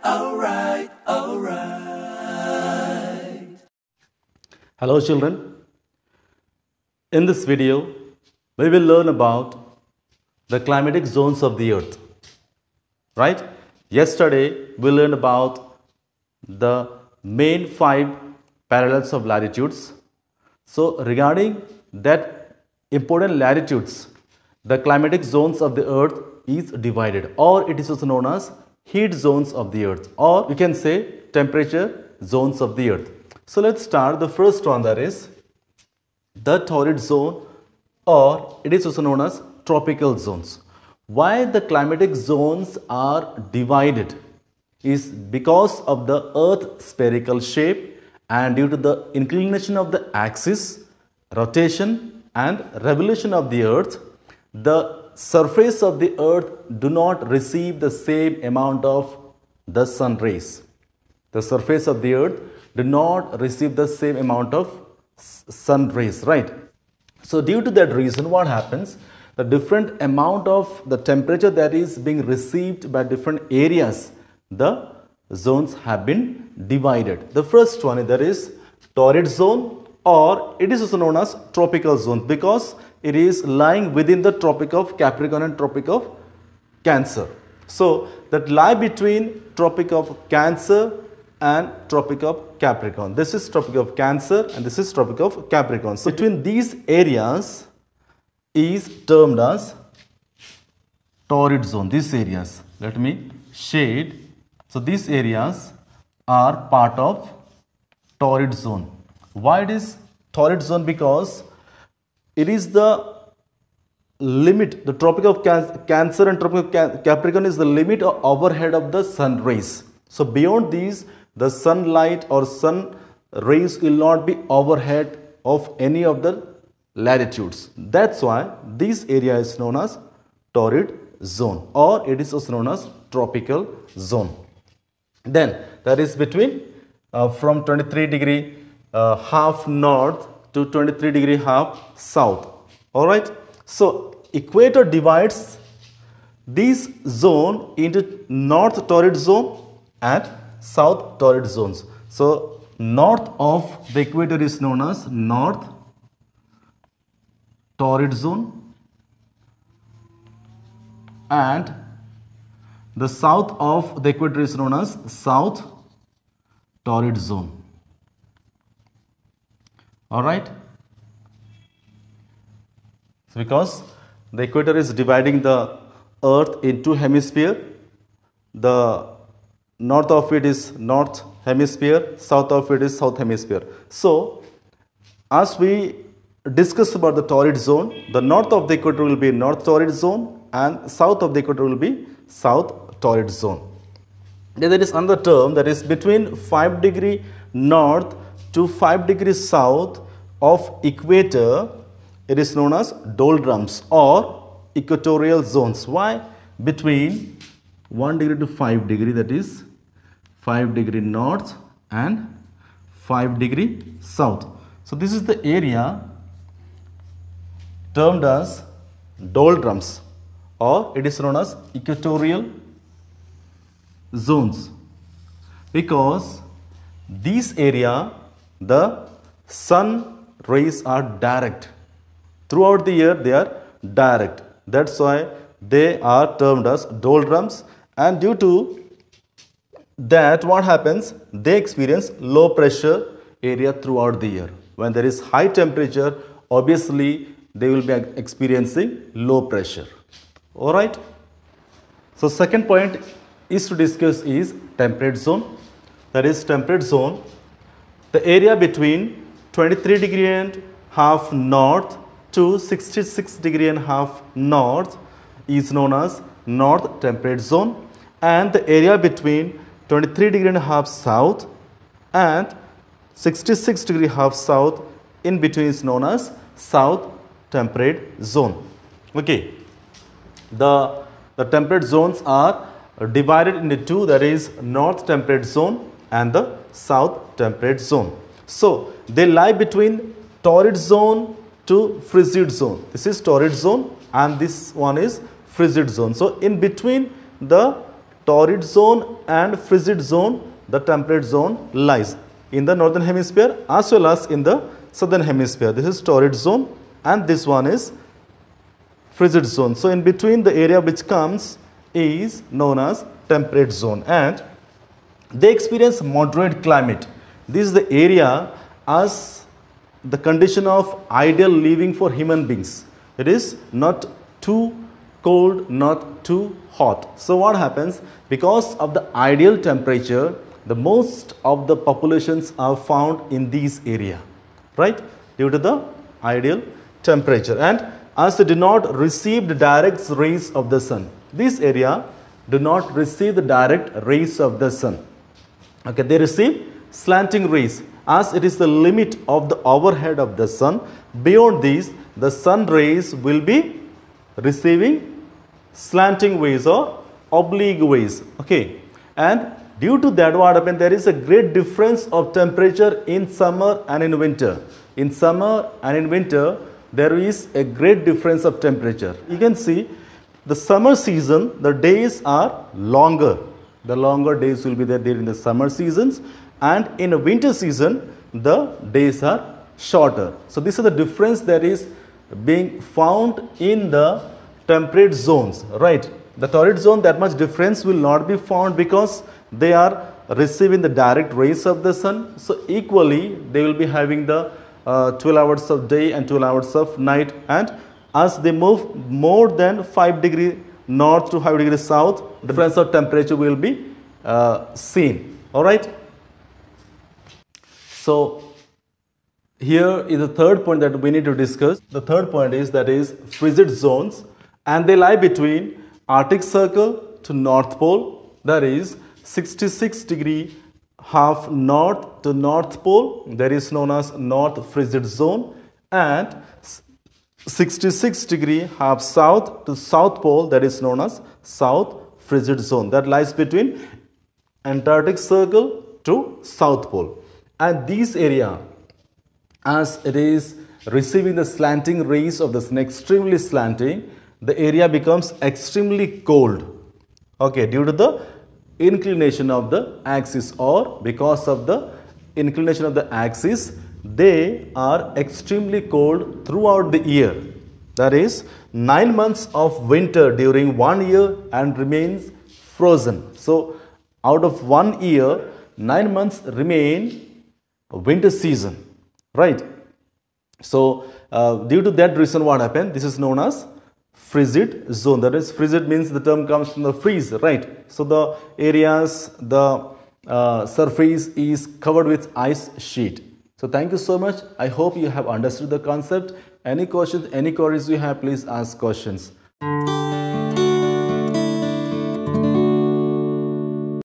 alright. Hello children. In this video, we will learn about the climatic zones of the earth. Right? Yesterday, we learned about the main 5 parallels of latitudes. So, regarding that important latitudes, the climatic zones of the earth is divided, or it is also known as heat zones of the earth, or you can say temperature zones of the earth. So, let's start. The first one, that is the torrid zone, or it is also known as tropical zones. Why the climatic zones are divided is because of the earth's spherical shape and due to the inclination of the axis, rotation and revolution of the earth, the surface of the earth do not receive the same amount of the sun rays. The surface of the earth do not receive the same amount of sun rays, right? So due to that reason, what happens? The different amount of the temperature that is being received by different areas, the zones have been divided. The first one, that is torrid zone, or it is also known as tropical zone, because it is lying within the Tropic of Capricorn and Tropic of Cancer. So that lie between Tropic of Cancer and Tropic of Capricorn. This is Tropic of Cancer and this is Tropic of Capricorn. So between these areas is termed as torrid zone. These areas, let me shade. So these areas are part of torrid zone. Why it is torrid zone? Because it is the limit, the Tropic of Cancer and Tropic of Capricorn is the limit or overhead of the sun rays. So beyond these, the sunlight or sun rays will not be overhead of any of the latitudes. That's why this area is known as torrid zone, or it is also known as tropical zone. Then that is between from 23 degree half north to 23 degree half south. Alright. So equator divides this zone into north torrid zone and south torrid zones. So north of the equator is known as north torrid zone, and the south of the equator is known as south torrid zone. Alright. So because the equator is dividing the earth in 2 hemispheres, the north of it is north hemisphere, south of it is south hemisphere. So as we discuss about the torrid zone, the north of the equator will be north torrid zone and south of the equator will be south torrid zone. Then there is another term, that is between 5 degree north to 5 degrees south of equator, it is known as doldrums or equatorial zones. Why? Between 1 degree to 5 degree, that is 5 degree north and 5 degree south. So this is the area termed as doldrums, or it is known as equatorial zones, because this area the sun rays are direct. Throughout the year they are direct. That's why they are termed as doldrums, and due to that, what happens? They experience low pressure area throughout the year. When there is high temperature, obviously they will be experiencing low pressure. Alright. So second point is to discuss is temperate zone. That is temperate zone, the area between 23 degree and half north to 66 degree and half north is known as north temperate zone, and the area between 23 degree and half south and 66 degree half south in between is known as south temperate zone. Okay. The temperate zones are divided into 2, that is north temperate zone and the south temperate zone. So they lie between torrid zone to frigid zone. This is torrid zone and this one is frigid zone. So in between the torrid zone and frigid zone, the temperate zone lies in the northern hemisphere as well as in the southern hemisphere. This is torrid zone and this one is frigid zone. So in between, the area which comes is known as temperate zone, and they experience moderate climate. This is the area as the condition of ideal living for human beings. It is not too cold, not too hot. So what happens? Because of the ideal temperature, the most of the populations are found in this area, right? Due to the ideal temperature, and as they do not receive the direct rays of the sun. This area do not receive the direct rays of the sun. Okay, they receive slanting rays as it is the limit of the overhead of the sun. Beyond these, the sun rays will be receiving slanting ways or oblique ways. Okay, and due to that, what happens? There is a great difference of temperature in summer and in winter. In summer and in winter, there is a great difference of temperature. You can see the summer season, the days are longer. The longer days will be there during the summer seasons, and in a winter season, the days are shorter. So this is the difference that is being found in the temperate zones, right? The torrid zone, that much difference will not be found because they are receiving the direct rays of the sun. So equally, they will be having the 12 hours of day and 12 hours of night, and as they move more than 5 degrees north to 5 degrees south, the difference of temperature will be seen. All right. So here is the third point that we need to discuss. The third point is that is frigid zones, and they lie between Arctic Circle to North Pole, that is 66 degree half north to North Pole, that is known as North Frigid Zone, and 66 degree half south to South Pole, that is known as South Frigid Zone, that lies between Antarctic Circle to South Pole. And this area, as it is receiving the slanting rays of the sun, extremely slanting, the area becomes extremely cold, okay, due to the inclination of the axis, or because of the inclination of the axis, they are extremely cold throughout the year. That is 9 months of winter during 1 year and remains frozen. So out of 1 year, 9 months remain winter season, right? So due to that reason, what happened? This is known as frigid zone. That is, frigid means the term comes from the freeze, right? So the areas, the surface is covered with ice sheet. So thank you so much. I hope you have understood the concept. Any questions, any queries you have, please ask questions.